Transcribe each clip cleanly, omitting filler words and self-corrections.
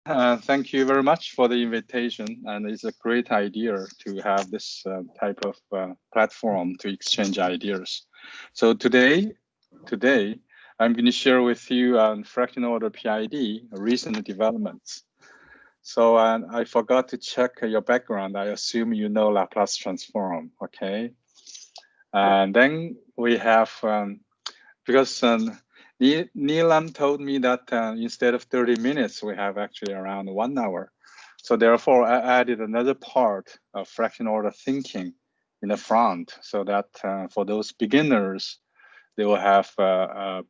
Thank you very much for the invitation, and it's a great idea to have this type of platform to exchange ideas. So today, I'm going to share with you fractional order PID recent developments. So I forgot to check your background. I assume you know Laplace transform, okay? And then we have because Neelam told me that instead of 30 minutes, we have actually around 1 hour. So therefore, I added another part of fraction order thinking in the front so that for those beginners, they will have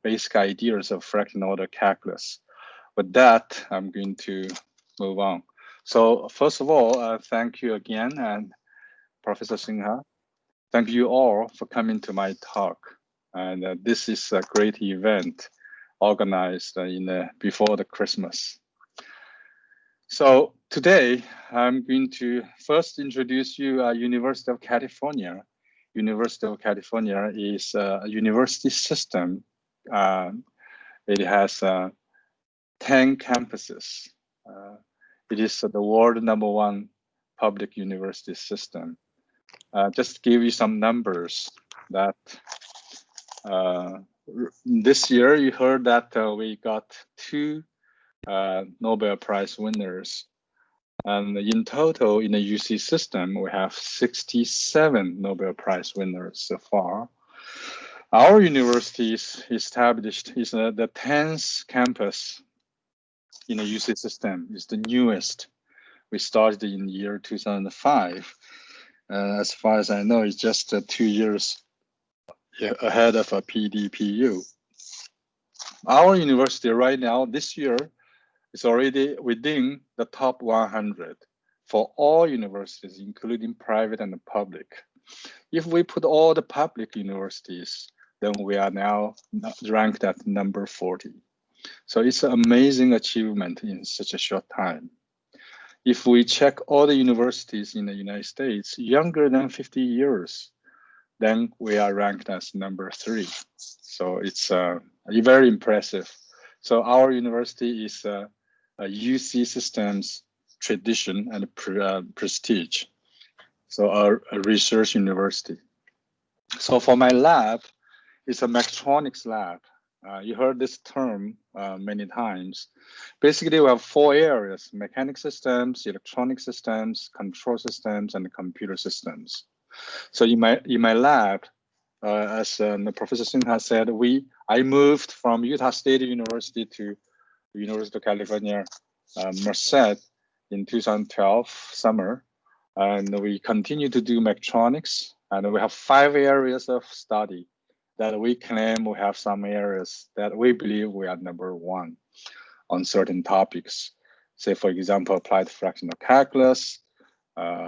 basic ideas of fraction order calculus. With that, I'm going to move on. So first of all, thank you again, and Professor Sinha. Thank you all for coming to my talk. And this is a great event organized before the Christmas. So today I'm going to first introduce you University of California. University of California is a university system. It has 10 campuses. It is the world #1 public university system. Just to give you some numbers that this year you heard that we got 2 Nobel Prize winners. And in total, in the UC system, we have 67 Nobel Prize winners so far. Our university is established, is the 10th campus in the UC system, is the newest. We started in the year 2005. As far as I know, it's just 2 years ahead of a PDPU. Our university right now, this year, is already within the top 100 for all universities, including private and public. If we put all the public universities, then we are now ranked at number 40. So it's an amazing achievement in such a short time. If we check all the universities in the United States younger than 50 years, then we are ranked as number 3. So it's very impressive. So our university is a UC systems tradition and prestige. So a research university. So for my lab, it's a mechatronics lab. You heard this term many times. Basically, we have 4 areas: mechanic systems, electronic systems, control systems, and computer systems. So in my lab, as Professor Sinha said, I moved from Utah State University to University of California, Merced in 2012 summer, and we continue to do mechatronics, and we have 5 areas of study that we claim we have some areas that we believe we are number 1 on certain topics. Say, for example, applied fractional calculus,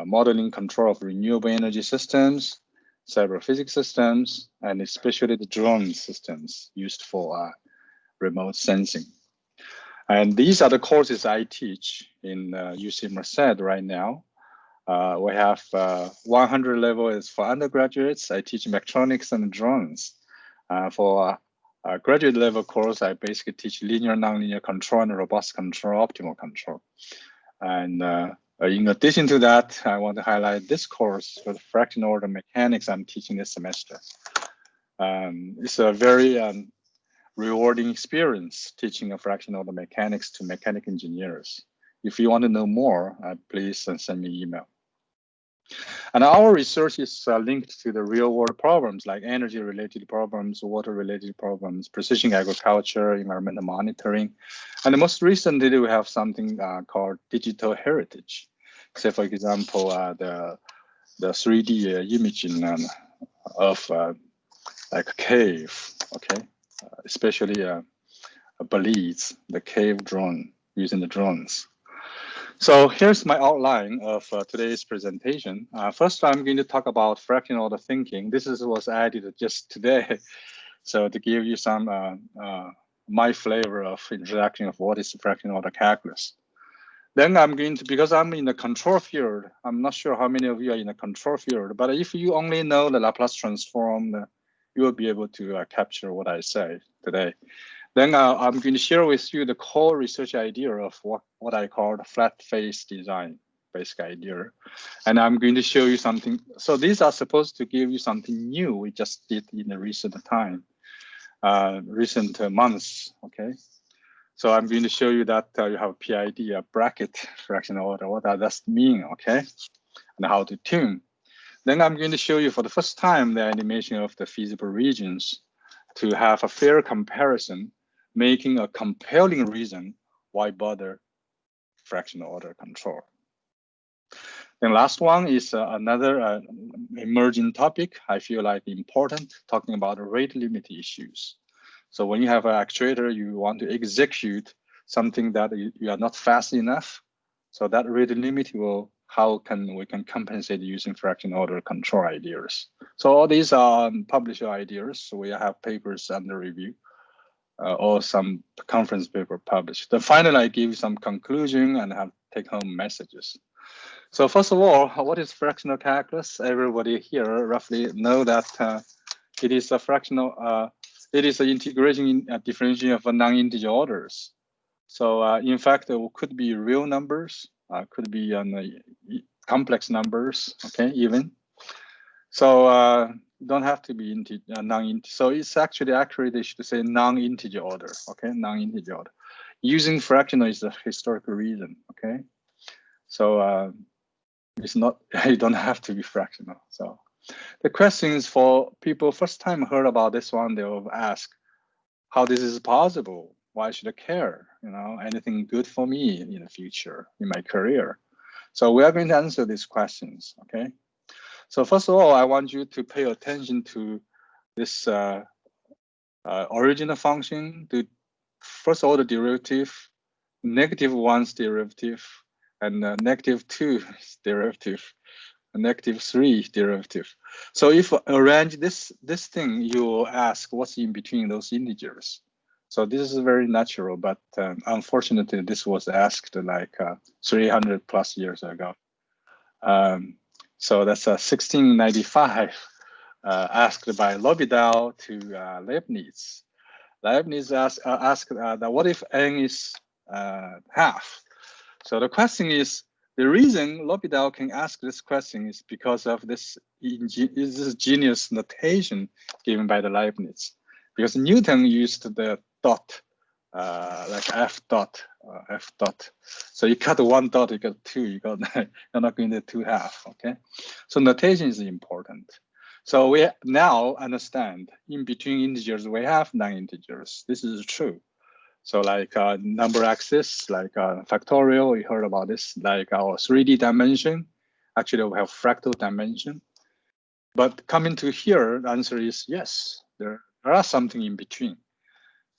modeling control of renewable energy systems, cyber physics systems, and especially the drone systems used for remote sensing. And these are the courses I teach in UC Merced right now. We have 100 level is for undergraduates. I teach mechatronics and drones. For a graduate level course, I basically teach linear, nonlinear control and robust control, optimal control. And in addition to that, I want to highlight this course for the fractional order mechanics I'm teaching this semester. It's a very rewarding experience teaching a fractional order mechanics to mechanic engineers. If you want to know more, please send me an email. And our research is linked to the real world problems like energy related problems, water related problems, precision agriculture, environmental monitoring. And most recently, we have something called digital heritage. Say, for example, the 3D imaging of like a cave, okay? Especially Belize, the cave drone, using the drones. So here's my outline of today's presentation. First, I'm going to talk about fractional order thinking. This was added just today. So to give you some my flavor of introduction of what is fractional order calculus. Then I'm going to, because I'm in the control field, I'm not sure how many of you are in the control field, but if you only know the Laplace transform, you will be able to capture what I say today. Then I'm going to share with you the core research idea of what I call the flat face design, basic idea. And I'm going to show you something. So these are supposed to give you something new we just did in the recent time, recent months, okay? So I'm going to show you that you have a PID, a bracket fractional order. What does that mean, okay? And how to tune. Then I'm going to show you for the first time the animation of the feasible regions to have a fair comparison, making a compelling reason why bother fractional order control. Then last one is another emerging topic I feel like important, talking about rate limit issues. So when you have an actuator, you want to execute something that you are not fast enough. So that rate limit will, how can we can compensate using fractional order control ideas. So all these are published ideas. So we have papers under review or some conference paper published. Then finally, I give some conclusion and have take home messages. So first of all, what is fractional calculus? Everybody here roughly know that it is a fractional, it is an integration in differentiation of non-integer orders. So in fact, it could be real numbers, could be complex numbers, okay, even. So don't have to be non-integer. So it's actually accurate, they should say non-integer order, okay, non-integer order. Using fractional is a historical reason, okay? So it's not, you don't have to be fractional. So the questions for people first time heard about this one, they will ask how this is possible. Why should I care? You know, anything good for me in the future, in my career? So we are going to answer these questions, okay? So first of all, I want you to pay attention to this original function, the first order derivative, -1's derivative, and -2's derivative, -3 derivative. So if arrange this thing, you will ask what's in between those integers. So this is very natural, but unfortunately, this was asked like 300 plus years ago. So that's 1695, asked by L'Hopital to Leibniz. Leibniz asked that what if n is half? So the question is, the reason L'Hopital can ask this question is because of this genius notation given by the Leibniz. Because Newton used the dot, like f dot. So you cut one dot, you got two, you're not going to 2/2, okay? So notation is important. So we now understand in between integers, we have non-integers. This is true. So like number axis, like factorial, we heard about this, like our 3D dimension. Actually, we have fractal dimension. But coming to here, the answer is yes, there are something in between.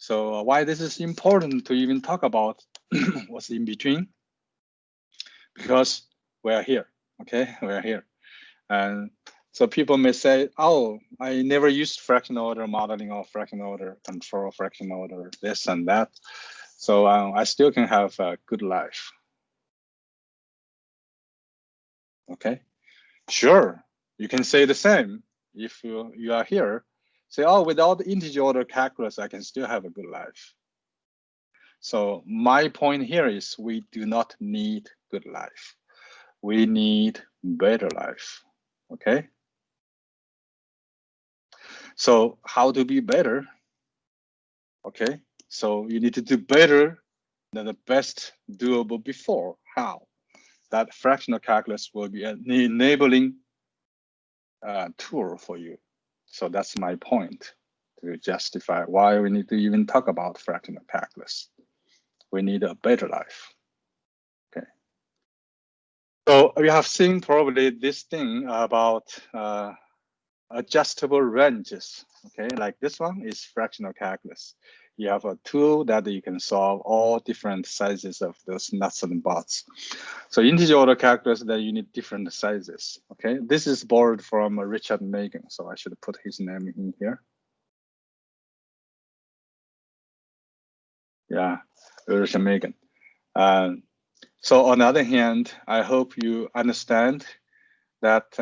So why this is important to even talk about what's in between? Because we are here, okay? We are here. And so people may say, oh, I never used fractional order modeling or fractional order control, fractional order this and that. So I still can have a good life. Okay, sure, you can say the same. If you are here, say, oh, without integer order calculus, I can still have a good life. So my point here is we do not need good life. We need better life, okay? So how to be better? Okay, so you need to do better than the best doable before. How? That fractional calculus will be an enabling tool for you. So that's my point to justify why we need to even talk about fractional calculus. We need a better life. Okay. So we have seen probably this thing about adjustable ranges. Okay, like this one is fractional calculus. You have a tool that you can solve all different sizes of those nuts and bolts. So integer order calculus that you need different sizes. Okay, this is borrowed from Richard Megan, so I should put his name in here. Yeah, Richard Megan. So on the other hand, I hope you understand that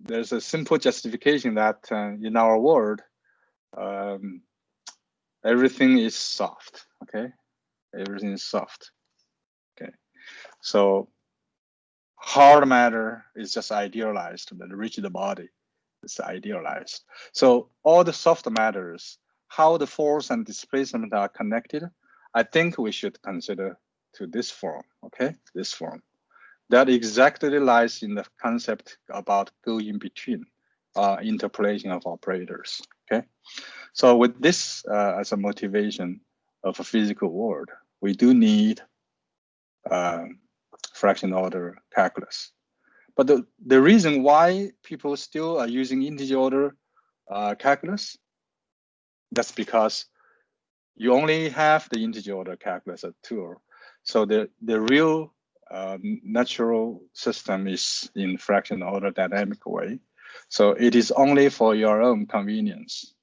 there's a simple justification that in our world, everything is soft, okay? Everything is soft, okay? So hard matter is just idealized, but the rigid body is idealized. So all the soft matters, how the force and displacement are connected, I think we should consider to this form, okay? This form. That exactly lies in the concept about going between interpolation of operators, okay? So with this as a motivation of a physical world, we do need fraction order calculus. But the reason why people still are using integer order calculus, that's because you only have the integer order calculus as a tool. So the real natural system is in fraction order dynamic way. So it is only for your own convenience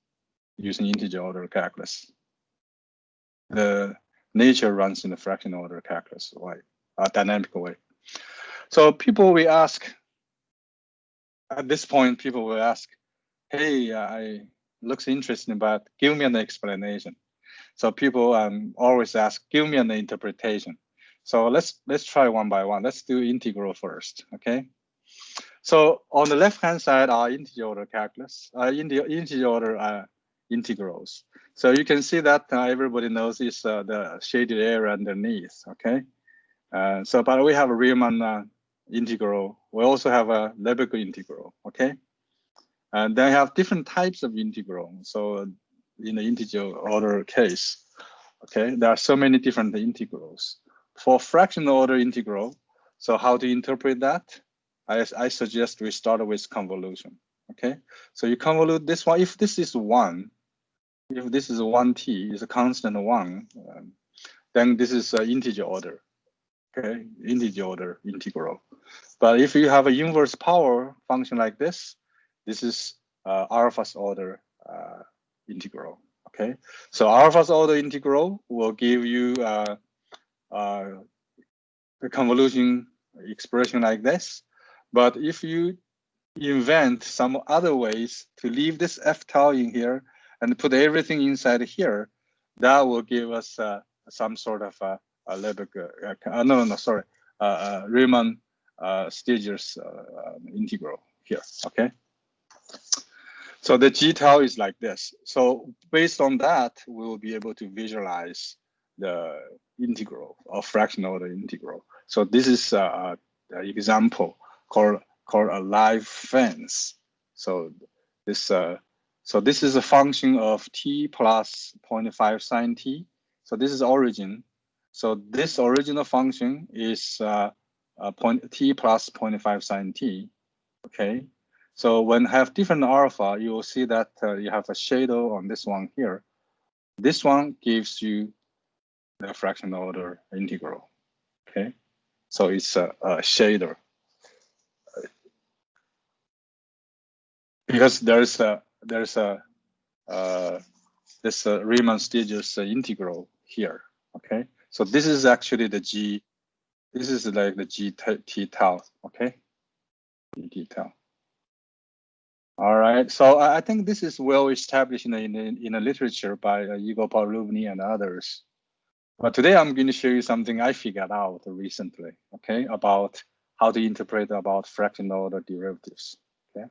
using integer order calculus. The nature runs in the fraction order calculus way, dynamic way. So people will ask, at this point, people will ask, hey, I looks interesting, but give me an explanation. So people always ask, give me an interpretation. So let's try one by one. Let's do integral first, okay? So on the left-hand side are integer order calculus, integer order integrals. So you can see that everybody knows is the shaded area underneath, okay? But we have a Riemann integral. We also have a Lebesgue integral, okay? And they have different types of integral. So in the integer order case, okay, there are so many different integrals. For fractional order integral, so how to interpret that? I suggest we start with convolution, okay? So you convolute this one. If this is 1, if this is 1t, is a constant 1, then this is an integer order, okay? Integer order integral. But if you have an inverse power function like this is alpha's order integral, okay? So alpha's order integral will give you a convolution expression like this. But if you invent some other ways to leave this f tau in here and put everything inside here, that will give us some sort of a Lebesgue, Riemann Stiegler's integral here, okay? So the g tau is like this. So based on that, we will be able to visualize the integral or fractional order integral. So this is an example called a live fence. So this is a function of t plus 0.5 sine t. So this is origin. So this original function is t plus 0.5 sine t. Okay. So when have different alpha, you will see that you have a shadow on this one here. This one gives you the fractional order integral. Okay. So it's a shader. Because there's this Riemann Stiegler's integral here. Okay, so this is actually the g. This is like the g t tau. Okay, t tau. All right. So I think this is well established in the literature by Igor Parlovny and others. But today I'm going to show you something I figured out recently. Okay, about how to interpret about fractional order derivatives. Okay.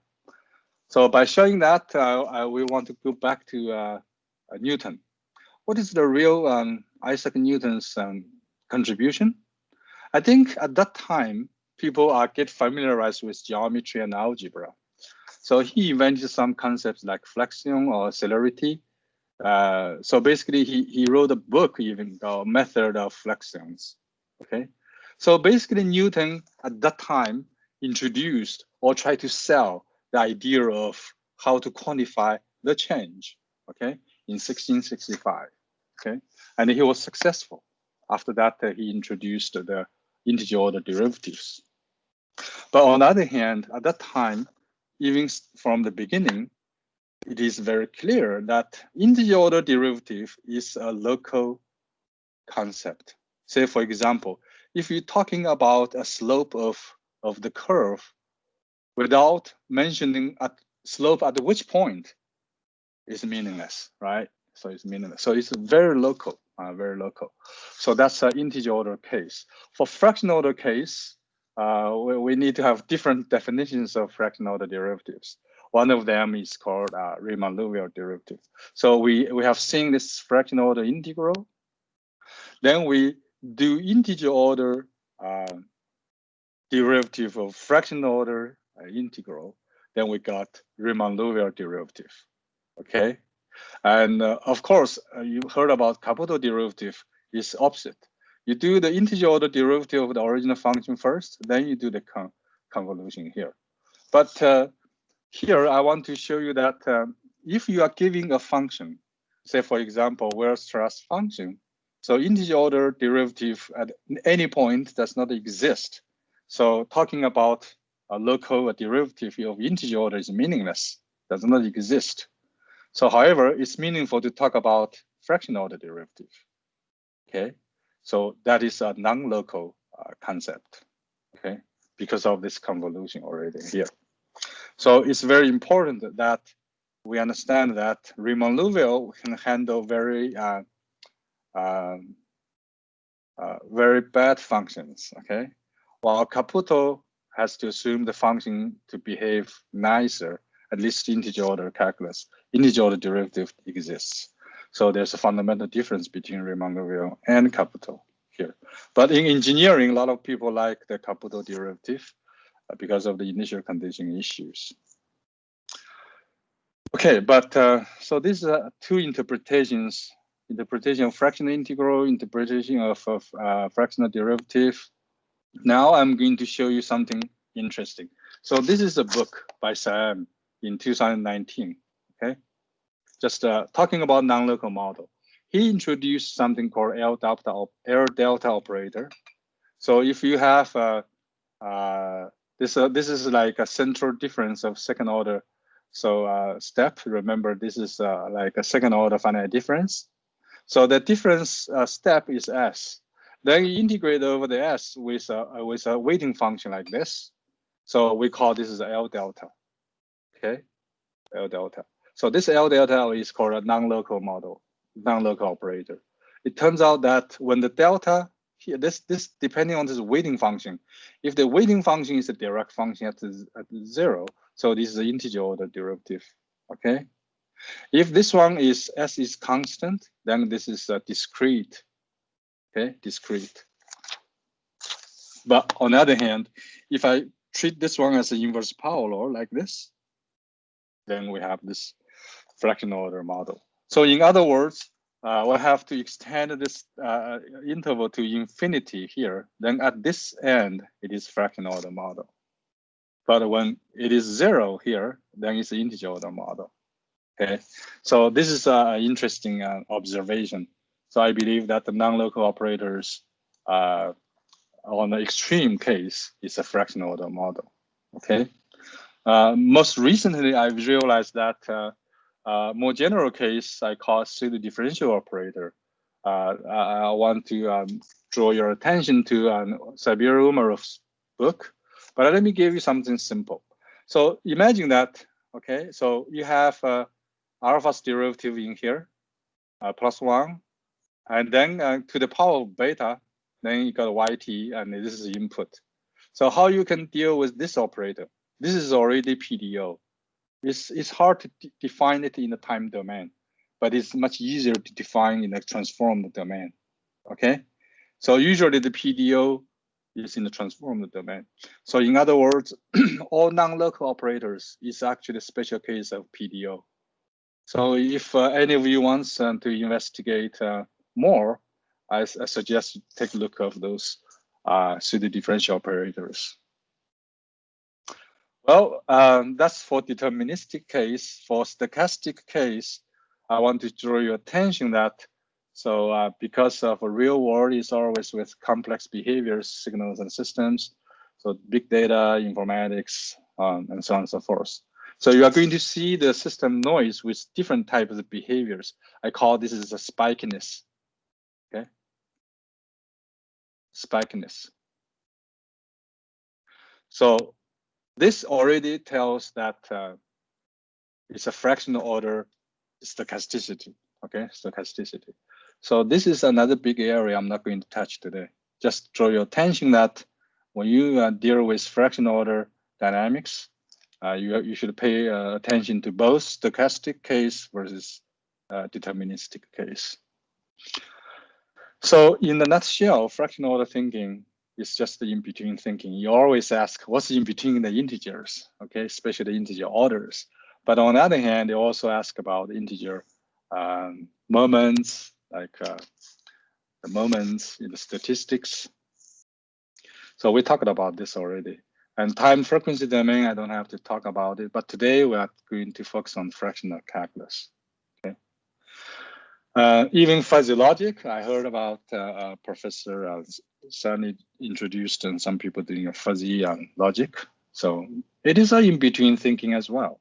So by showing that, we want to go back to Newton. What is the real Isaac Newton's contribution? I think at that time, people get familiarized with geometry and algebra. So he invented some concepts like flexion or celerity. So basically, he wrote a book even called Method of Flexions. Okay. So basically, Newton at that time introduced or tried to sell the idea of how to quantify the change, okay, in 1665, okay, and he was successful. After that, he introduced the integer order derivatives. But on the other hand, at that time, even from the beginning, it is very clear that integer order derivative is a local concept. Say, for example, if you're talking about a slope of the curve without mentioning a slope at which point is meaningless, right? So it's meaningless. So it's very local, very local. So that's an integer order case. For fractional order case, we need to have different definitions of fractional order derivatives. One of them is called Riemann-Liouville derivative. So we have seen this fractional order integral. Then we do integer order derivative of fractional order integral. Then we got Riemann-Liouville derivative. Okay. And of course, you heard about Caputo derivative is opposite. You do the integer order derivative of the original function first, then you do the convolution here. But here I want to show you that if you are giving a function, say for example, Weierstrass function, so integer order derivative at any point does not exist. So talking about a local derivative of integer order is meaningless, does not exist. So however, it's meaningful to talk about fractional order derivative. Okay, so that is a non-local concept. Okay, because of this convolution already here. So it's very important that we understand that Riemann-Liouville can handle very bad functions. Okay, while Caputo has to assume the function to behave nicer, at least integer order calculus, integer order derivative exists. So there's a fundamental difference between Riemann-Liouville and Caputo here. But in engineering, a lot of people like the Caputo derivative because of the initial condition issues. Okay, but so these are two interpretations: interpretation of fractional integral, interpretation of fractional derivative. Now I'm going to show you something interesting. So this is a book by Sam in 2019. Okay, just talking about non-local model. He introduced something called L delta operator. So if you have this is like a central difference of second order. So step, remember this is like a second order finite difference. So the difference step is S. Then you integrate over the S with a weighting function like this. So we call this is L delta. Okay, L delta. So this L delta is called a non-local model, non-local operator. It turns out that when the delta here, this depending on this weighting function, if the weighting function is a direct function at 0, so this is an integer order derivative. Okay. If this one is S is constant, then this is a discrete. Okay, discrete. But on the other hand, if I treat this one as an inverse power law like this, then we have this fractional order model. So in other words, we'll have to extend this interval to infinity here. Then at this end, it is fractional order model. But when it is 0 here, then it's an integer order model. Okay, so this is an interesting observation. So I believe that the non-local operators on the extreme case is a fractional order model. Okay. Most recently, I've realized that more general case I call pseudo differential operator. I want to draw your attention to Siberia Umarov's book, but let me give you something simple. So imagine that, okay, so you have alpha's derivative in here, +1, and then to the power of beta, then you got yt, and this is input. So how you can deal with this operator? This is already PDO. It's hard to define it in the time domain, but it's much easier to define in a transformed domain. Okay, so usually the PDO is in the transformed domain. So in other words, all non-local operators is actually a special case of PDO. So if any of you wants to investigate more, I suggest you take a look of those pseudo differential operators. Well, that's for deterministic case. For stochastic case, I want to draw your attention that so because of a real world is always with complex behaviors, signals and systems, so big data, informatics, and so on and so forth. So you are going to see the system noise with different types of behaviors. I call this is a spikiness. Okay, spikiness. So this already tells that it's a fractional order stochasticity. okay, stochasticity. So this is another big area I'm not going to touch today. Just draw your attention that when you deal with fractional order dynamics, you should pay attention to both stochastic case versus deterministic case. So in the nutshell, fractional order thinking is just the in-between thinking. You always ask, what's in between the integers, okay, especially the integer orders. But on the other hand, they also ask about integer moments, like the moments in the statistics. So we talked about this already. And time frequency domain, I don't have to talk about it, but today we are going to focus on fractional calculus. Okay. Even fuzzy logic, I heard about Professor Sunny introduced and some people doing a fuzzy logic. So it is an in-between thinking as well.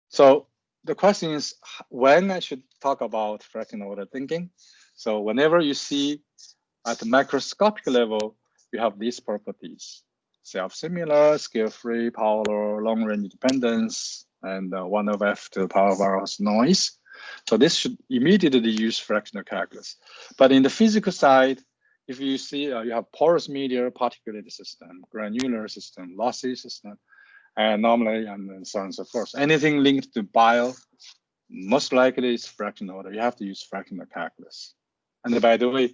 So the question is when I should talk about fractional order thinking. So whenever you see at the macroscopic level, you have these properties: self-similar, scale-free, power law, long-range dependence, and 1 over f to the power of r noise. So this should immediately use fractional calculus. But in the physical side, if you see you have porous media, particulated system, granular system, lossy system, and normally, and so on and so forth. Anything linked to bio, most likely is fractional order. You have to use fractional calculus. And by the way,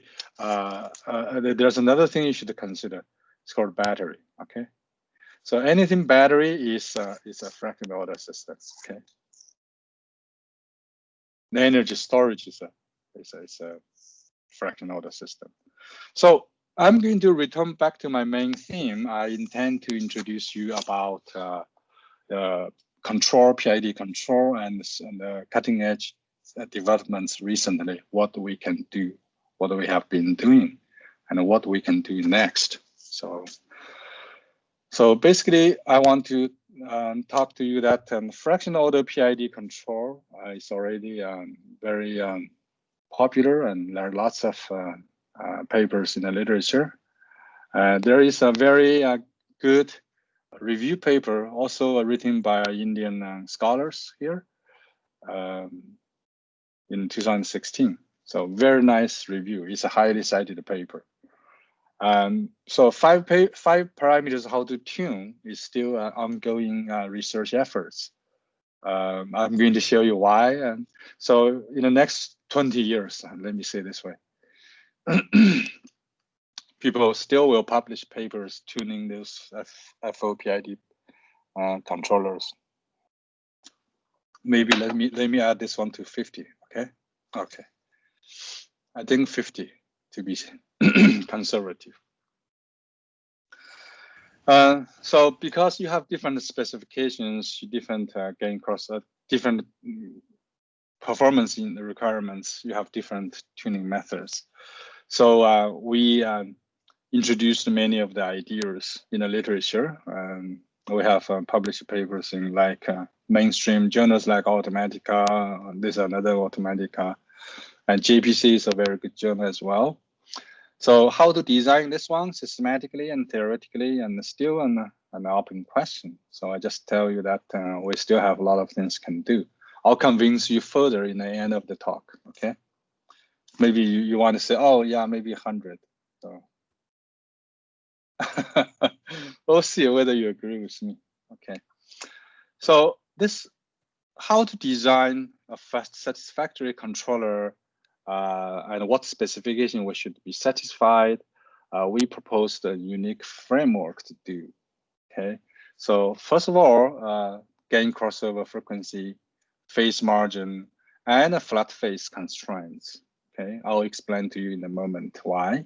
there's another thing you should consider. It's called battery. Okay, so anything battery is a fractional order system. Okay, the energy storage is a fractional order system. So I'm going to return back to my main theme. I intend to introduce you about the control, PID control, and the cutting edge developments recently, what we can do, what we have been doing, and what we can do next. So basically, I want to talk to you that fractional order PID control is already very popular, and there are lots of papers in the literature. There is a very good review paper also written by Indian scholars here in 2016. So very nice review. It's a highly cited paper. So five parameters how to tune is still ongoing research efforts. I'm going to show you why. And so in the next 20 years, let me say this way, people still will publish papers tuning those FOPID controllers. Maybe let me add this one to 50. Okay. I think 50 to be conservative. So because you have different specifications, different gain cross, different performance in the requirements, you have different tuning methods. So we introduced many of the ideas in the literature. We have published papers in like mainstream journals like Automatica. This is another Automatica, and JPC is a very good journal as well. So how to design this one systematically and theoretically, and still an open question. So I just tell you that we still have a lot of things can do. I'll convince you further in the end of the talk. Okay. Maybe you want to say, oh yeah, maybe 100. So we'll see whether you agree with me. Okay. So this, how to design a satisfactory controller and what specification we should be satisfied. We proposed a unique framework to do. Okay. So first of all, gain crossover frequency, phase margin, and a flat phase constraints. Okay. I'll explain to you in a moment why.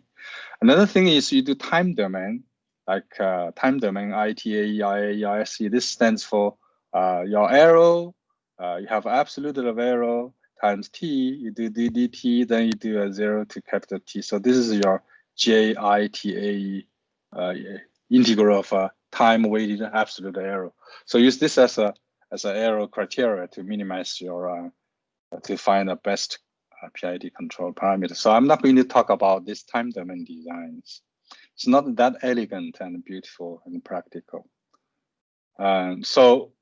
Another thing is you do time domain, like time domain ITA, EIA, EISC. This stands for your arrow. You have absolute of arrow times t. You do ddt, then you do a 0 to capital T. So this is your JITA integral of time-weighted absolute arrow. So use this as an arrow criteria to minimize your to find the best PID control parameter. So I'm not going to talk about this time domain designs. It's not that elegant and beautiful and practical. So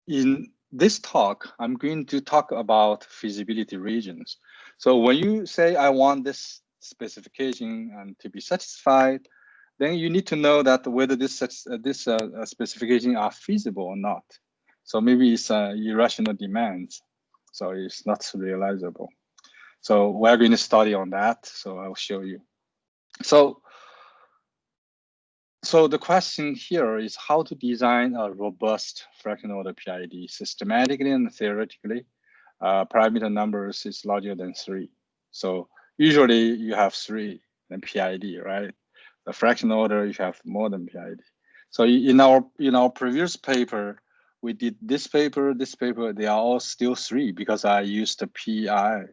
in this talk, I'm going to talk about feasibility regions. So when you say, I want this specification and to be satisfied, then you need to know that whether this specification are feasible or not. So maybe it's irrational demands. So it's not realizable. So we're going to study on that. So I'll show you. So the question here is how to design a robust fractional order PID systematically and theoretically. Parameter numbers is larger than 3. So usually you have 3 in PID, right? The fractional order you have more than PID. So in our previous paper, we did this paper, they are all still 3 because I used the PI,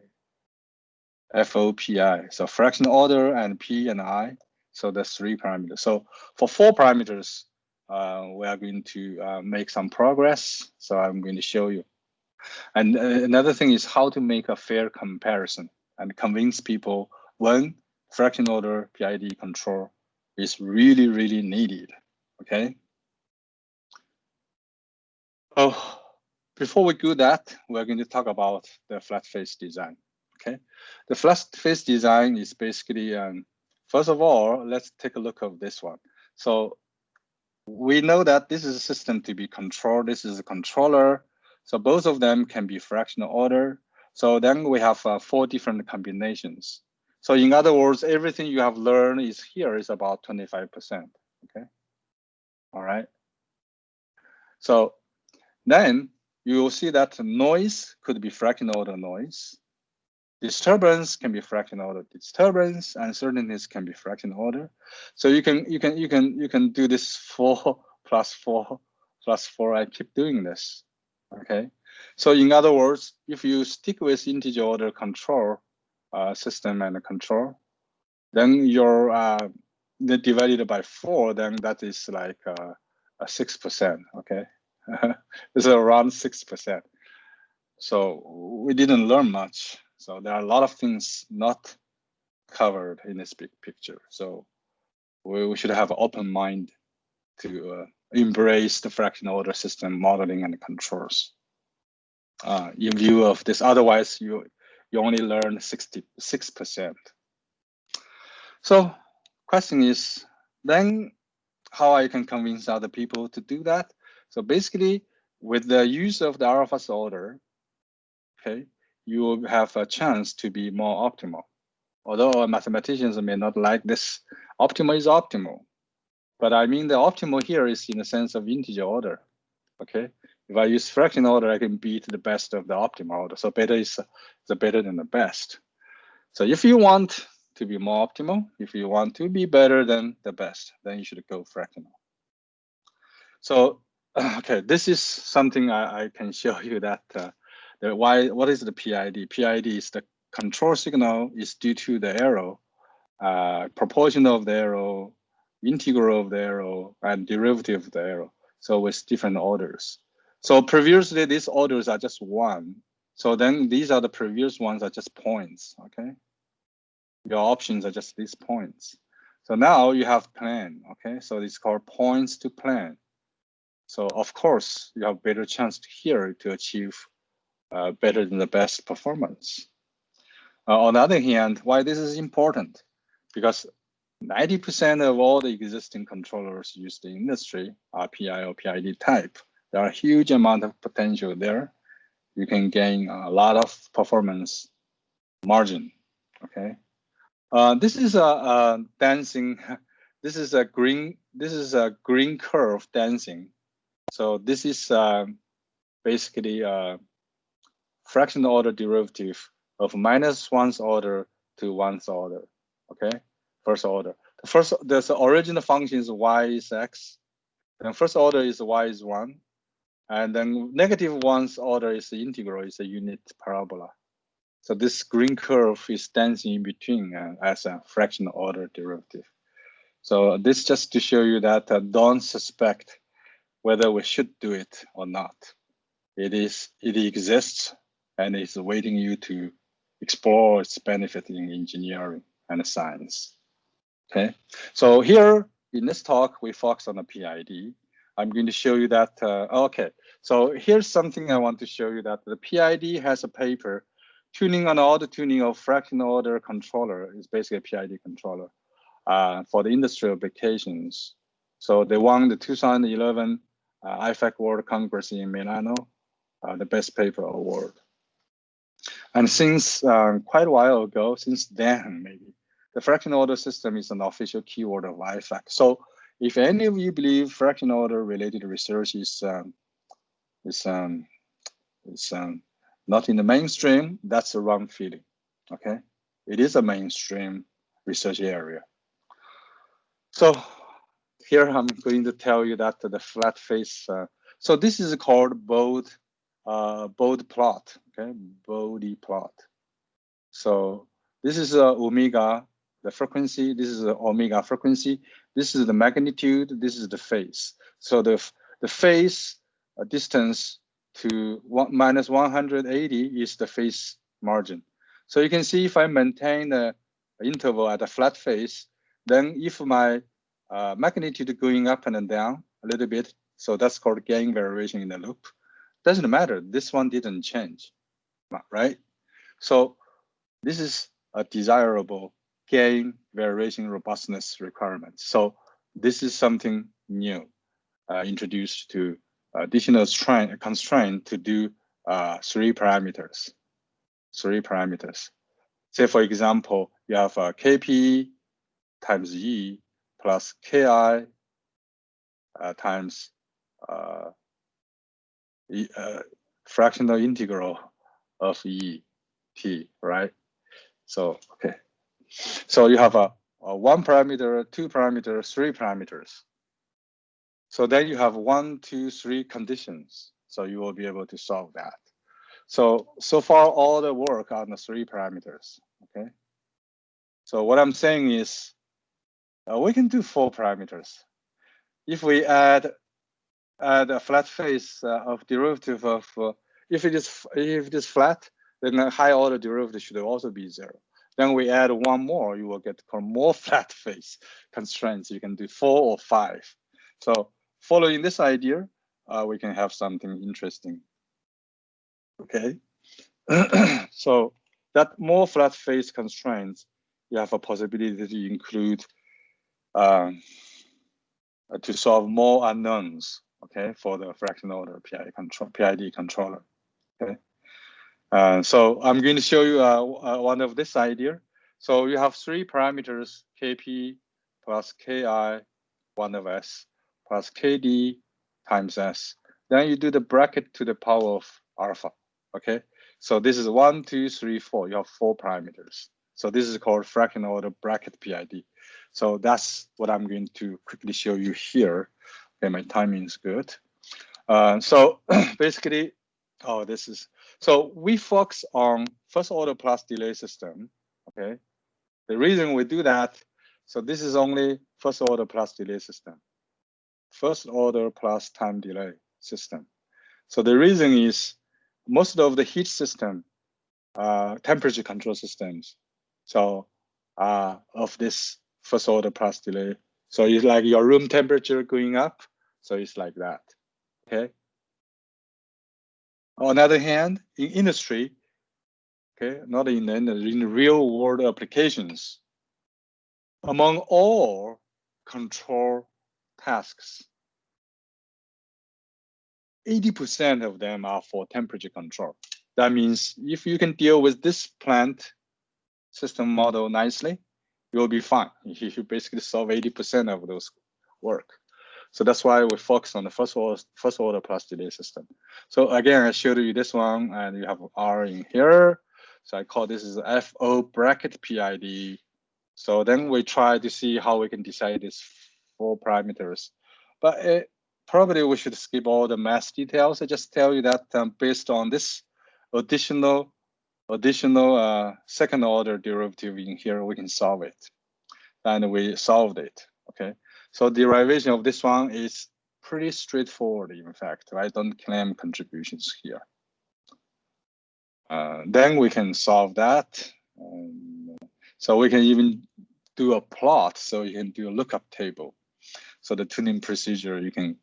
FOPI. So fractional order and P and I. So that's 3 parameters. So for 4 parameters, we are going to make some progress. So I'm going to show you. And another thing is how to make a fair comparison and convince people when fractional order PID control is really, really needed. Okay. Oh, before we do that, we're going to talk about the flat face design. Okay. The flat face design is basically, first of all, let's take a look at this one. So we know that this is a system to be controlled. This is a controller. So both of them can be fractional order. So then we have 4 different combinations. So in other words, everything you have learned is here is about 25%. Okay. All right. So then you will see that noise could be fractional order noise. Disturbance can be fractional order disturbance, uncertainties can be fractional order. So you can do this 4 plus 4 plus 4. I keep doing this. Okay. So in other words, if you stick with integer order control system and control, then your the divided by 4, then that is like a 6%. Okay. It's around 6%. So we didn't learn much. So there are a lot of things not covered in this big picture. So we should have an open mind to embrace the fractional order system modeling and controls. In view of this, otherwise you only learn 66%. So question is then how I can convince other people to do that. So basically with the use of the alpha order, okay, you will have a chance to be more optimal. Although mathematicians may not like this, optimal is optimal. But I mean the optimal here is in the sense of integer order. Okay, if I use fractional order, I can beat the best of the optimal order. So better is better than the best. So if you want to be more optimal, if you want to be better than the best, then you should go fractional. So okay, this is something I can show you that what is the PID? PID is the control signal is due to the arrow, proportion of the arrow, integral of the arrow, and derivative of the arrow. So with different orders. So previously these orders are just 1. So then these are the previous ones are just points. Okay, your options are just these points. So now you have plan. Okay, so it's called points to plan. So of course you have better chance here to achieve better than the best performance. On the other hand, why this is important? Because 90% of all the existing controllers used in industry are PI or PID type. There are a huge amount of potential there. You can gain a lot of performance margin. Okay, this is a dancing. This is a green. This is a green curve dancing. So this is basically a fractional order derivative of -1's order to 1's order. Okay, first order. The original function is y is x. Then first order is y is 1. And then -1's order is the integral, is a unit parabola. So this green curve is dancing in between as a fractional order derivative. So this just to show you that don't suspect whether we should do it or not. It exists and it's waiting you to explore its benefit in engineering and science. Okay, so here in this talk, we focus on the PID. I'm going to show you that. Okay, so here's something I want to show you, that the PID has a paper, tuning on all the tuning of fractional order controller is basically a PID controller for the industrial applications. So they won the 2011 IFAC World Congress in Milano, the best paper award. And since quite a while ago, since then maybe, the fractional order system is an official keyword of IFAC. So if any of you believe fractional order related research is not in the mainstream, that's the wrong feeling. Okay, it is a mainstream research area. So here I'm going to tell you that the flat face. So this is called Bode plot. Okay, Bode plot. So this is omega, the frequency. This is the omega frequency. This is the magnitude. This is the phase. So the phase distance to minus 180 is the phase margin. So you can see if I maintain the interval at a flat phase, then if my magnitude going up and down a little bit, so that's called gain variation in the loop. Doesn't matter. This one didn't change, right? So this is a desirable gain variation robustness requirement. So this is something new introduced to additional constraint to do 3 parameters. Say, for example, you have Kp times E plus Ki times fractional integral of E t, right? So, okay. So you have a 1 parameter, 2 parameters, 3 parameters. So then you have 1, 2, 3 conditions. So you will be able to solve that. So far all the work on the 3 parameters, okay? So what I'm saying is we can do 4 parameters. If we add a flat face of derivative of, if it is flat, then the high order derivative should also be 0. Then we add 1 more, you will get more flat face constraints. You can do 4 or 5. So following this idea, we can have something interesting. Okay. So that more flat face constraints, you have a possibility to include to solve more unknowns. Okay, for the fractional order PID controller. Okay. So I'm going to show you one of this idea. So you have 3 parameters, Kp plus Ki, 1 of S, plus Kd times S. Then you do the bracket to the power of alpha, okay? So this is 1, 2, 3, 4. You have 4 parameters. So this is called fractional order bracket PID. So that's what I'm going to quickly show you here. Okay, my timing is good. So basically, so we focus on first order plus delay system, okay? The reason we do that, so this is only first order plus delay system. First order plus time delay system. So the reason is most of the heat system, temperature control systems, so of this first order plus delay. So it's like your room temperature going up, so it's like that, okay? On the other hand, in industry, okay, not in real world applications, among all control tasks, 80% of them are for temperature control. That means if you can deal with this plant system model nicely, you'll be fine. You basically solve 80% of those work. So that's why we focus on the first order plus delay system. So again, I showed you this one, and you have R in here. So I call this is FO bracket PID. So then we try to see how we can decide these 4 parameters. But probably we should skip all the math details. I just tell you that based on this additional second order derivative in here, we can solve it. And we solved it, okay? So derivation of this one is pretty straightforward, in fact. I don't claim contributions here. Then we can solve that. So we can even do a plot. So you can do a lookup table. So the tuning procedure, you can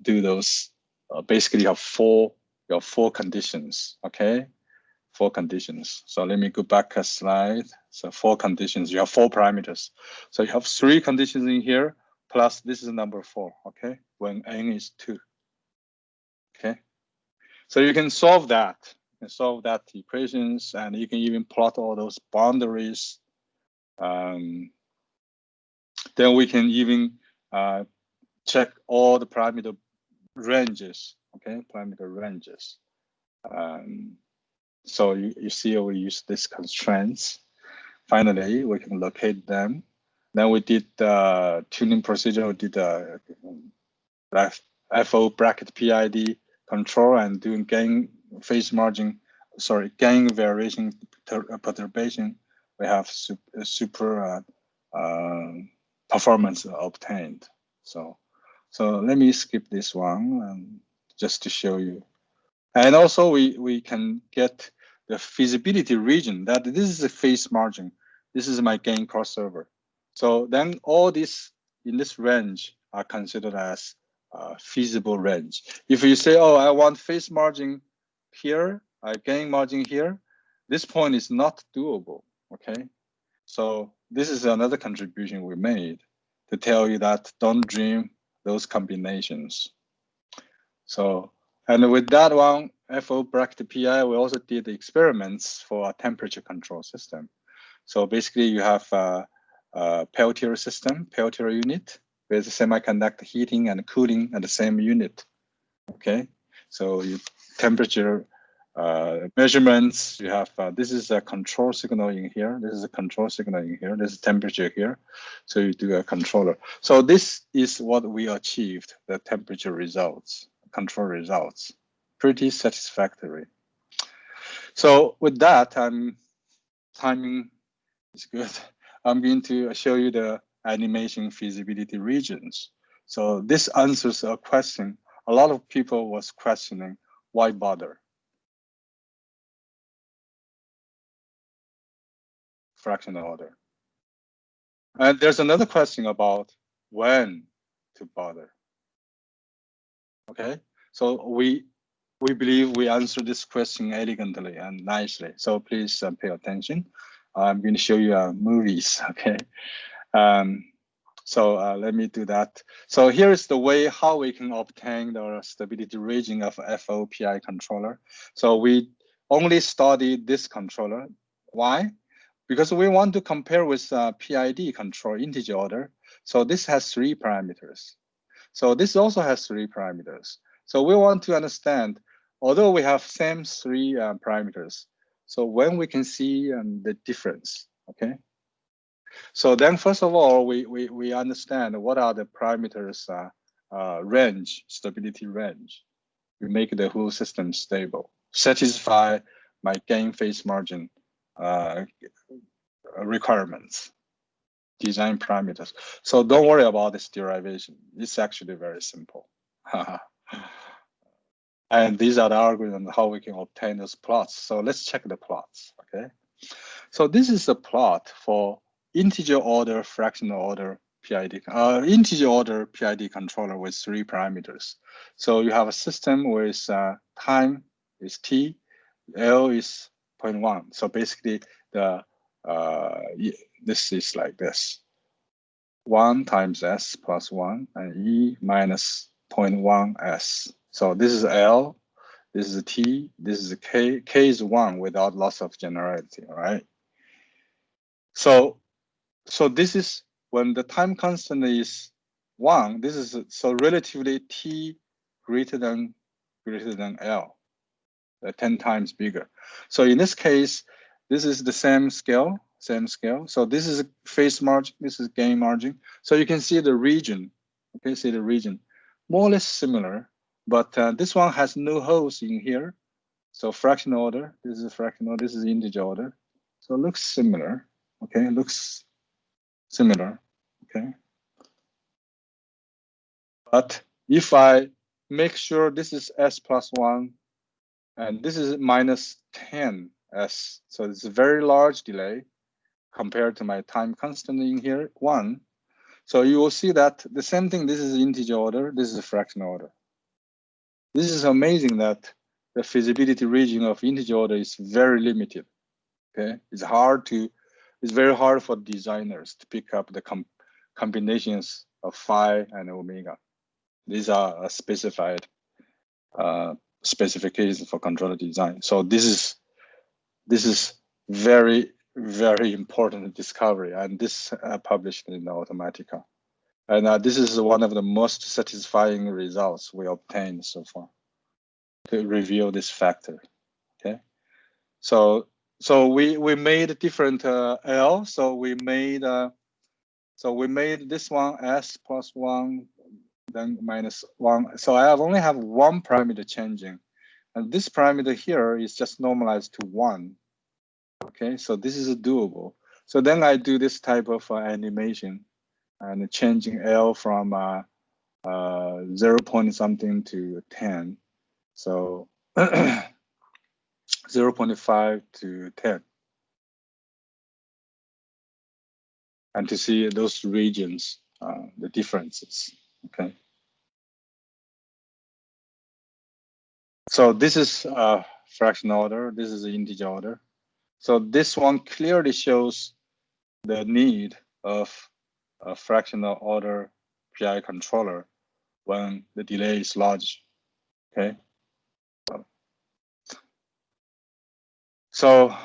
do those. Basically, you have four conditions. Okay, 4 conditions. So let me go back a slide. So 4 conditions. You have 4 parameters. So you have 3 conditions in here, plus this is number 4. Okay, when n is 2. Okay, so you can solve that. You can solve that equations, and you can even plot all those boundaries. Then we can even check all the parameter ranges. Okay, parameter ranges. So you see we use these constraints. Finally, we can locate them. Then we did the tuning procedure. We did the FO bracket PID control and doing gain phase margin, gain variation perturbation. We have super performance obtained. So let me skip this one just to show you. And also we can get the feasibility region, that this is a phase margin. This is my gain crossover. So then all this in this range are considered as feasible range. If you say, oh, I want phase margin here, I gain margin here, this point is not doable. Okay, so this is another contribution we made to tell you that don't dream those combinations. So, and with that one, FO bracket PI, we also did the experiments for a temperature control system. So basically you have a Peltier system, Peltier unit with semiconductor heating and cooling at the same unit. Okay, so you temperature measurements, you have, this is a control signal in here, this is a control signal in here, this is temperature here. So you do a controller. So this is what we achieved, the temperature results, control results, pretty satisfactory. So with that, timing is good. I'm going to show you the animation feasibility regions. So this answers a question. A lot of people was questioning, why bother? Fractional order. And there's another question about when to bother. Okay, so we believe we answered this question elegantly and nicely. So please pay attention. I'm going to show you movies. Okay, so let me do that. So here is the way how we can obtain the stability region of FOPI controller. So we only studied this controller. Why? Because we want to compare with PID control integer order. So this has 3 parameters. So this also has 3 parameters. So we want to understand, although we have same 3 parameters, so when we can see the difference, okay? So then first of all, we understand what are the parameters range, stability range. We make the whole system stable, satisfy my gain phase margin requirements, design parameters. So don't worry about this derivation. It's actually very simple. And these are the algorithms how we can obtain those plots. So let's check the plots, okay? So this is a plot for integer order, fractional order, PID, integer order PID controller with 3 parameters. So you have a system with time is t, L is 0.1. So basically the this is like this: 1 times s plus 1 and e minus 0.1 s. So this is L, this is t, this is k. K is 1 without loss of generality, all right? So this is when the time constant is 1. This is so relatively t greater than L, 10 times bigger. So in this case, this is the same scale. So this is phase margin, this is gain margin. So you can see the region. Okay, see the region, more or less similar, but this one has no holes in here. So fractional order, this is fractional, this is integer order. So it looks similar. Okay, it looks similar. Okay, but if I make sure this is s plus 1 and this is minus 10 s, so it's a very large delay compared to my time constant in here, 1. So you will see that the same thing, this is integer order, this is a fractional order. This is amazing that the feasibility region of integer order is very limited. Okay, it's very hard for designers to pick up the combinations of phi and omega. These are specified specifications for controller design. So this is very, very important discovery, and this published in the Automatica. And this is one of the most satisfying results we obtained so far to reveal this factor. Okay, so we made different L. So we made this one S plus 1, then minus 1. So I only have one parameter changing, and this parameter here is just normalized to 1. Okay, so this is doable. So then I do this type of animation and changing L from 0 point something to 10. So 0.5 to 10. And to see those regions, the differences, okay? So this is fractional order, this is the integer order. So this one clearly shows the need of a fractional order PI controller when the delay is large, okay? So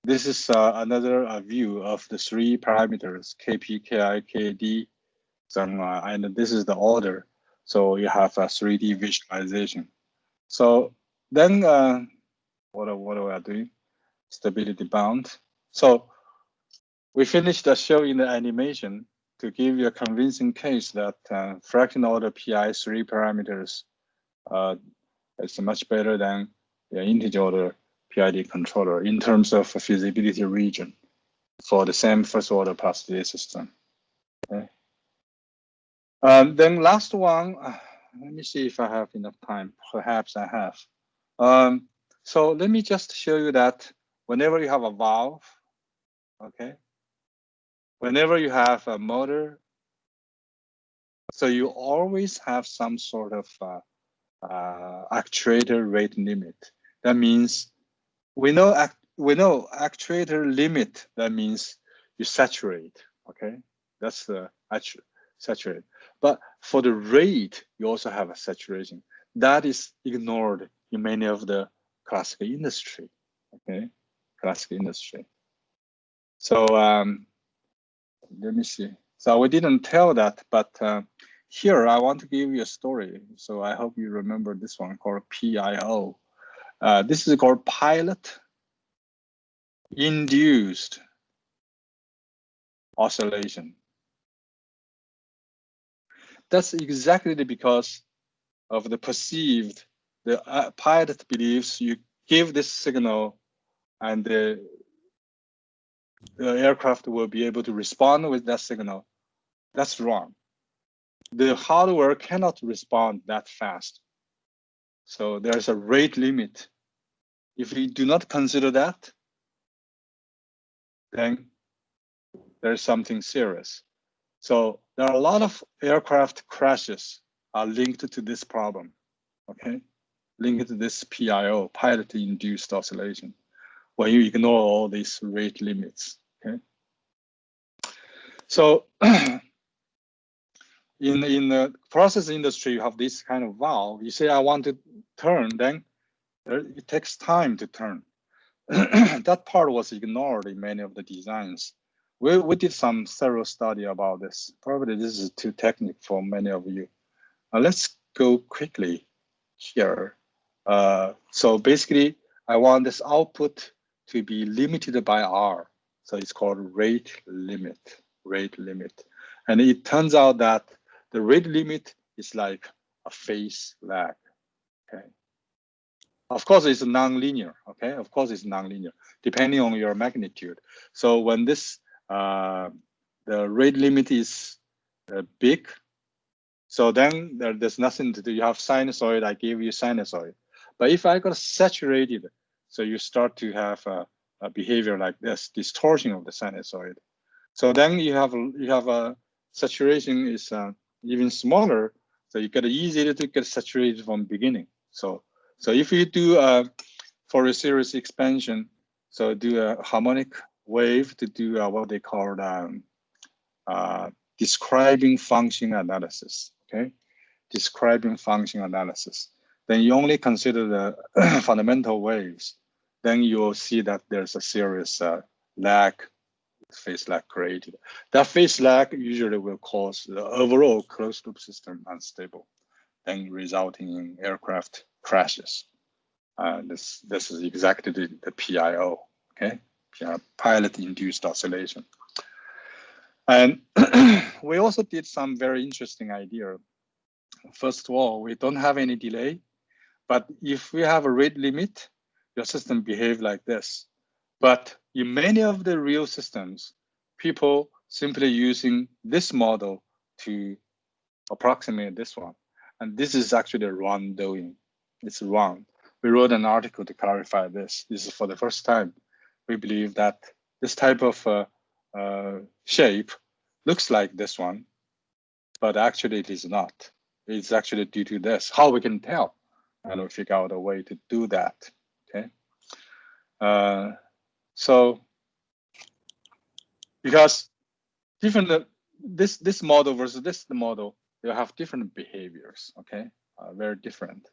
this is another view of the 3 parameters, KP, KI, KD, and this is the order. So you have a 3D visualization. So then what are we doing? Stability bound. So we finished the show in the animation to give you a convincing case that fractional order PI 3 parameters is much better than the integer order PID controller in terms of feasibility region for the same first order plus delay system. Okay. Then last one, let me see if I have enough time. Perhaps I have. So let me just show you that whenever you have a valve, okay, whenever you have a motor, so you always have some sort of actuator rate limit. That means we know actuator limit. That means you saturate. Okay, that's the saturate. But for the rate, you also have a saturation. That is ignored in many of the classical industry. Okay, classical industry. So let me see. So we didn't tell that, but here I want to give you a story. So I hope you remember this one called PIO. This is called pilot induced oscillation. That's exactly because of the perceived, the pilot believes you give this signal and the aircraft will be able to respond with that signal. That's wrong. The hardware cannot respond that fast. So there's a rate limit. If we do not consider that, then there's something serious. So there are a lot of aircraft crashes are linked to this problem, okay? Linked to this PIO, pilot-induced oscillation, when you ignore all these rate limits, okay? So in the process industry, you have this kind of valve. You say, I want to turn, then it takes time to turn. That part was ignored in many of the designs. We did some thorough study about this. Probably this is too technical for many of you. Let's go quickly here. So basically, I want this output to be limited by R. So it's called rate limit. And it turns out that the rate limit is like a phase lag, okay? Of course, it's nonlinear, okay? Of course, it's nonlinear, depending on your magnitude. So when this, the rate limit is big, so then there's nothing to do. You have sinusoid, I gave you sinusoid. But if I got saturated, so you start to have a behavior like this, distortion of the sinusoid. So then you have a saturation is even smaller, so you get easier to get saturated from beginning. So if you do for a series expansion, so do a harmonic wave to do what they call describing function analysis. Okay, describing function analysis. Then you only consider the fundamental waves. Then you'll see that there's a serious lag, phase lag created. That phase lag usually will cause the overall closed loop system unstable, then resulting in aircraft crashes. This is exactly the PIO, okay? Pilot induced oscillation. And we also did some very interesting idea. First of all, we don't have any delay, but if we have a rate limit, your system behave like this. But in many of the real systems, people simply using this model to approximate this one. And this is actually wrong doing. It's wrong. We wrote an article to clarify this. This is for the first time. We believe that this type of shape looks like this one, but actually it is not. It's actually due to this. How we can tell? And we figure out a way to do that. Okay. So because different this model versus this model, they have different behaviors. Okay, very different.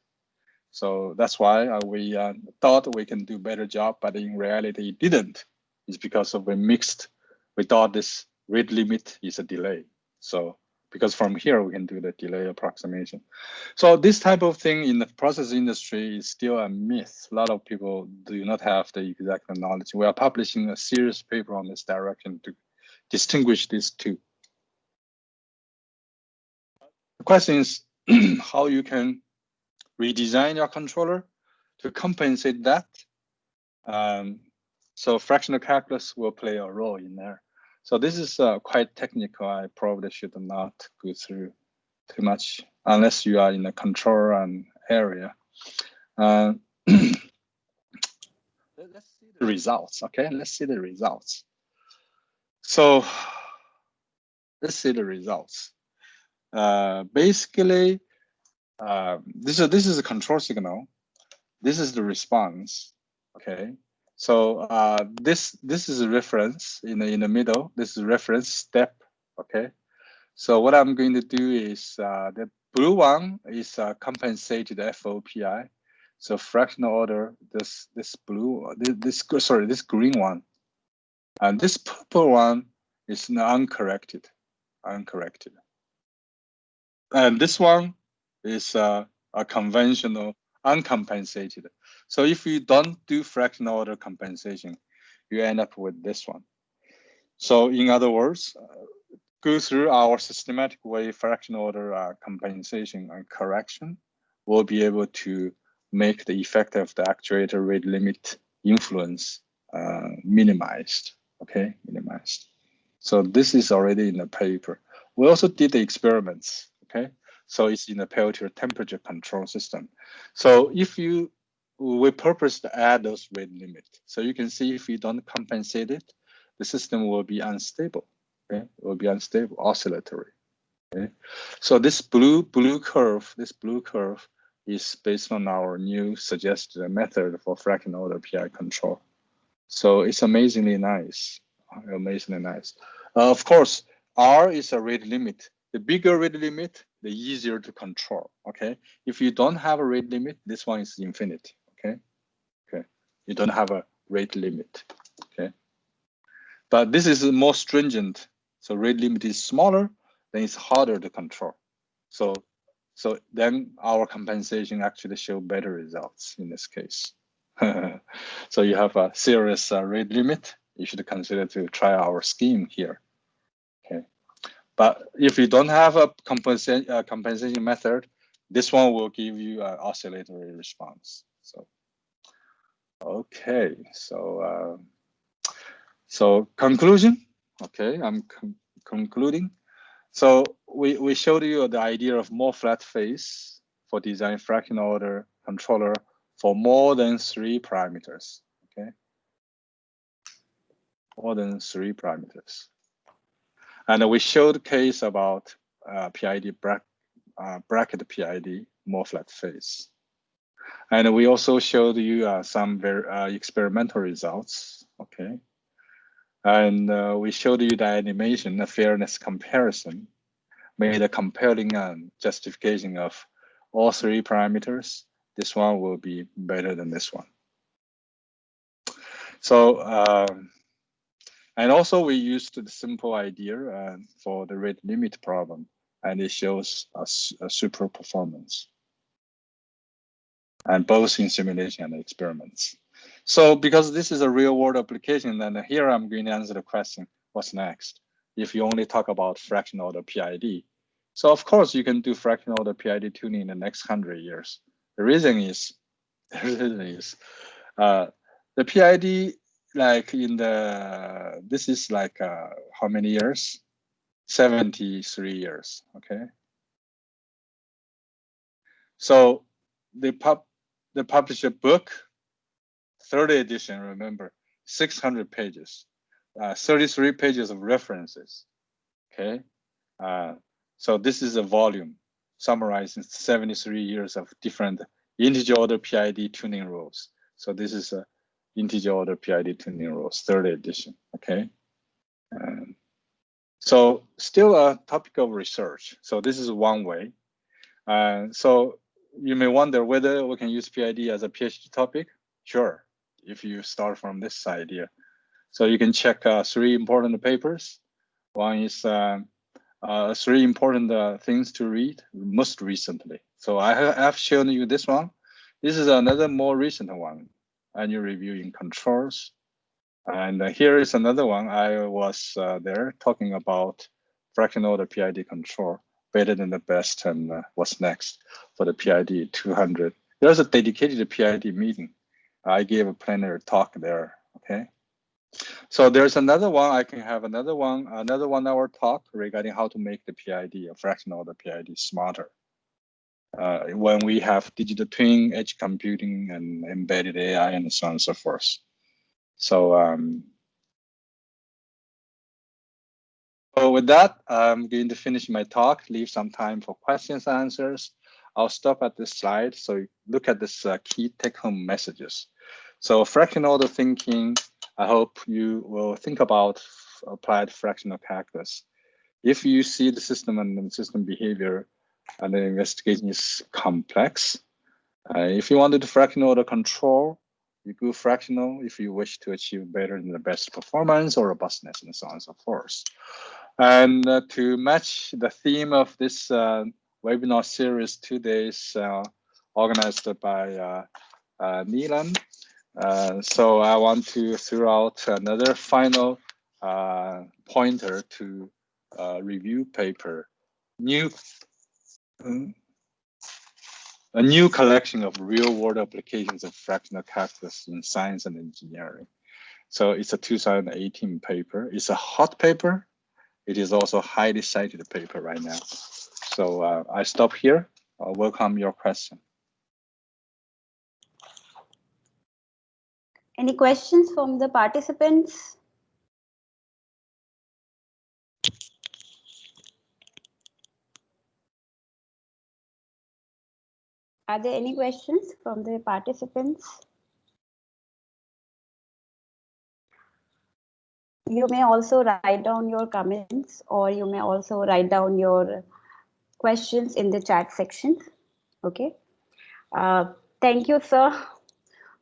So that's why we thought we can do better job, but in reality it didn't. It's because of we thought this rate limit is a delay. So because from here we can do the delay approximation. So this type of thing in the process industry is still a myth. A lot of people do not have the exact knowledge. We are publishing a serious paper on this direction to distinguish these two. The question is how you can redesign your controller to compensate that. So fractional calculus will play a role in there. So this is quite technical. I probably should not go through too much unless you are in a controller area. Let's see the results. Okay, let's see the results. So let's see the results. Basically, this is a control signal. This is the response. Okay, so this is a reference in the middle. This is reference step. Okay, so what I'm going to do is the blue one is compensated FOPI. So fractional order this blue this green one, and this purple one is uncorrected. And this one is a conventional uncompensated. So if you don't do fractional order compensation, you end up with this one. So in other words, go through our systematic way fractional order compensation and correction, we'll be able to make the effect of the actuator rate limit influence minimized, okay, minimized. So this is already in the paper. We also did the experiments, okay? So it's in the Peltier temperature control system. So if we purpose to add those rate limit. So you can see if you don't compensate it, the system will be unstable, okay? It will be unstable, oscillatory, okay? So this blue curve is based on our new suggested method for fractional order PI control. So it's amazingly nice, amazingly nice. Of course, R is a rate limit. The bigger rate limit, the easier to control, okay? If you don't have a rate limit, this one is infinite, okay? Okay, you don't have a rate limit, okay? But this is more stringent. So rate limit is smaller, then it's harder to control. So then our compensation actually show better results in this case. So you have a serious rate limit. You should consider to try our scheme here. Okay, but if you don't have a compensation method, this one will give you an oscillatory response. So okay, so conclusion. Okay, I'm concluding. So we showed you the idea of more flat phase for design fractional order controller for more than 3 parameters, okay? More than 3 parameters. And we showed case about PID bracket PID more flat face. And we also showed you some very experimental results. Okay. And we showed you the animation, the fairness comparison, made a compelling justification of all three parameters. This one will be better than this one. So, and also we used the simple idea for the rate limit problem, and it shows a super performance, and both in simulation and experiments. So because this is a real world application, then here I'm going to answer the question, what's next? If you only talk about fractional order PID. So of course you can do fractional order PID tuning in the next 100 years. The reason is the PID, like in the, this is like how many years? 73 years, okay? So they published a book, 30 edition, remember, 600 pages, 33 pages of references, okay? So this is a volume summarizing 73 years of different integer order PID tuning rules. So this is a integer order PID tuning rules, 3rd edition, okay? So still a topic of research. So this is one way. So you may wonder whether we can use PID as a PhD topic. Sure, if you start from this idea. So you can check 3 important papers. One is 3 important things to read most recently. So I have shown you this one. This is another more recent one, annual review in controls. And here is another one. I was there talking about fractional order PID control, better than the best, and what's next for the PID 200. There's a dedicated PID meeting. I gave a plenary talk there, okay? So there's another one, I can have another 1 hour talk regarding how to make the PID, a fractional order PID, smarter. When we have digital twin, edge computing, and embedded AI, and so on and so forth. So, so with that, I'm going to finish my talk, leave some time for questions and answers. I'll stop at this slide. So look at this key take-home messages. So fractional order thinking, I hope you will think about applied fractional calculus. If you see the system and the system behavior and the investigation is complex, if you want to do fractional order control, you go fractional if you wish to achieve better than the best performance or robustness and so on and so forth. And to match the theme of this webinar series, 2 days organized by Neelam, so I want to throw out another final pointer to review paper, a new collection of real-world applications of fractional calculus in science and engineering. So it's a 2018 paper. It's a hot paper. It is also a highly cited paper right now. So I stop here. I'll welcome your question. Any questions from the participants? Are there any questions from the participants? You may also write down your comments, or you may also write down your questions in the chat section. Okay. Thank you, sir,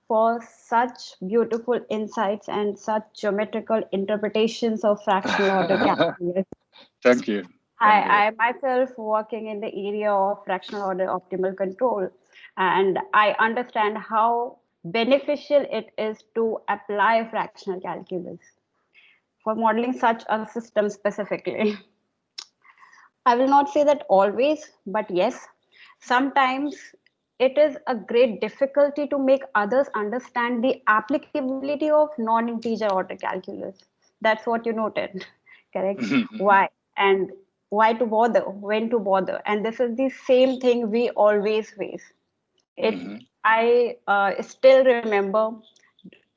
for such beautiful insights and such geometrical interpretations of fractional order calculus. Thank you. I myself working in the area of fractional order optimal control, and I understand how beneficial it is to apply fractional calculus for modeling such a system specifically. I will not say that always, but yes, sometimes it is a great difficulty to make others understand the applicability of non-integer order calculus. That's what you noted, correct? Why? And why to bother, when to bother. And this is the same thing we always face. I still remember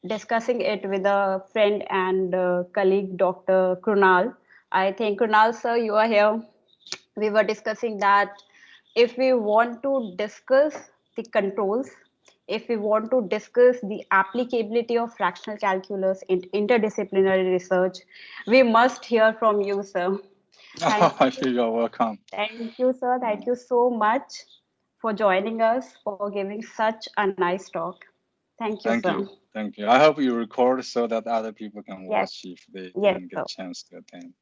discussing it with a friend and colleague, Dr. Krunal, I think Kunal sir, you are here. We were discussing that if we want to discuss the controls, if we want to discuss the applicability of fractional calculus in interdisciplinary research, we must hear from you, sir. Thank you. You're welcome. Thank you, sir. Thank you so much for joining us, for giving such a nice talk. Thank you, Thank sir. you. Thank you. I hope you record so that other people can Yes, watch if they yes, didn't get sir. a chance to attend.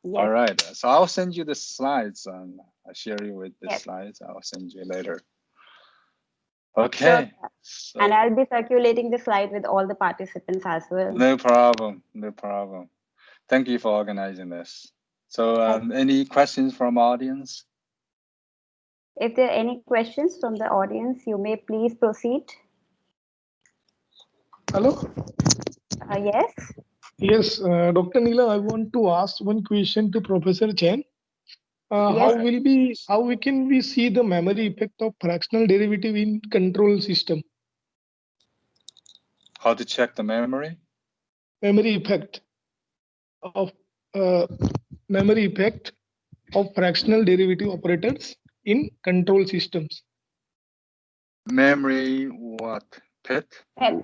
All Yes, right. So I'll send you the slides and I'll share you with the yes. slides. I'll send you later. Sure, Okay. sir. And So I'll be circulating the slide with all the participants as well. no problem. No problem. Thank you for organizing this. So Thank any questions from audience? If there are any questions from the audience, you may please proceed. Hello. Yes. Yes, Dr. Neela, I want to ask one question to Professor Chen. Yes. How we can we see the memory effect of fractional derivative in control system? How to check the memory? Memory effect of uh, memory effect of fractional derivative operators in control systems. Memory what? Pit?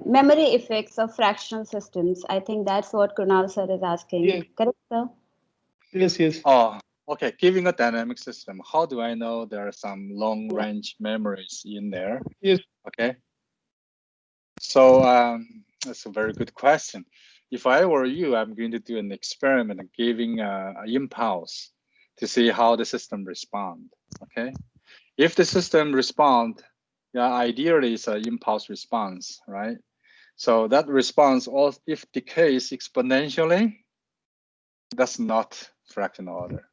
Memory effects of fractional systems. I think that's what Kunal sir is asking. Yes, Correct, sir? yes. Oh, okay. Given a dynamic system, how do I know there are some long Yeah. range memories in there? Yes. Okay. So that's a very good question. If I were you, I'm going to do an experiment of giving an impulse to see how the system respond. Okay. If the system respond, yeah, ideally it's an impulse response, right? So that response, or if decays exponentially, that's not fractional order.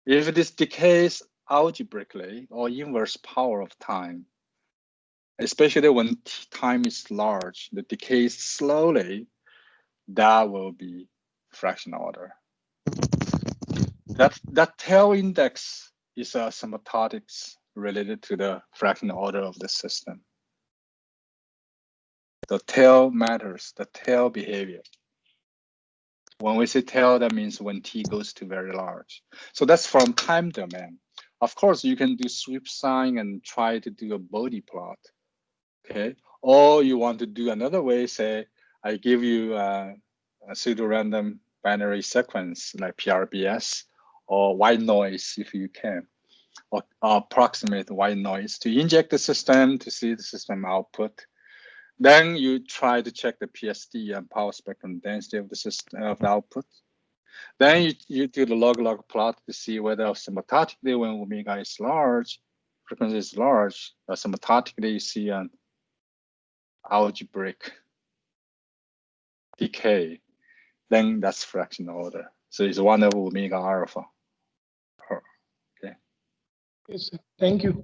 If this decays algebraically or inverse power of time, especially when time is large, the decays slowly, that will be fractional order. That tail index is a symptotics related to the fractional order of the system. The tail matters, the tail behavior. When we say tail, that means when t goes to very large. So that's from time domain. Of course, you can do sweep sign and try to do a body plot, okay? Or you want to do another way, say, I give you a pseudo-random binary sequence like PRBS or white noise if you can, or approximate white noise to inject the system to see the system output. Then you try to check the PSD and power spectrum density of the system of the output. Then you do the log plot to see whether symptotically when omega is large, frequency is large, symptotically you see an algebraic decay. Then that's fractional order. So it's 1 over omega alpha. Okay. Yes, sir. Thank you.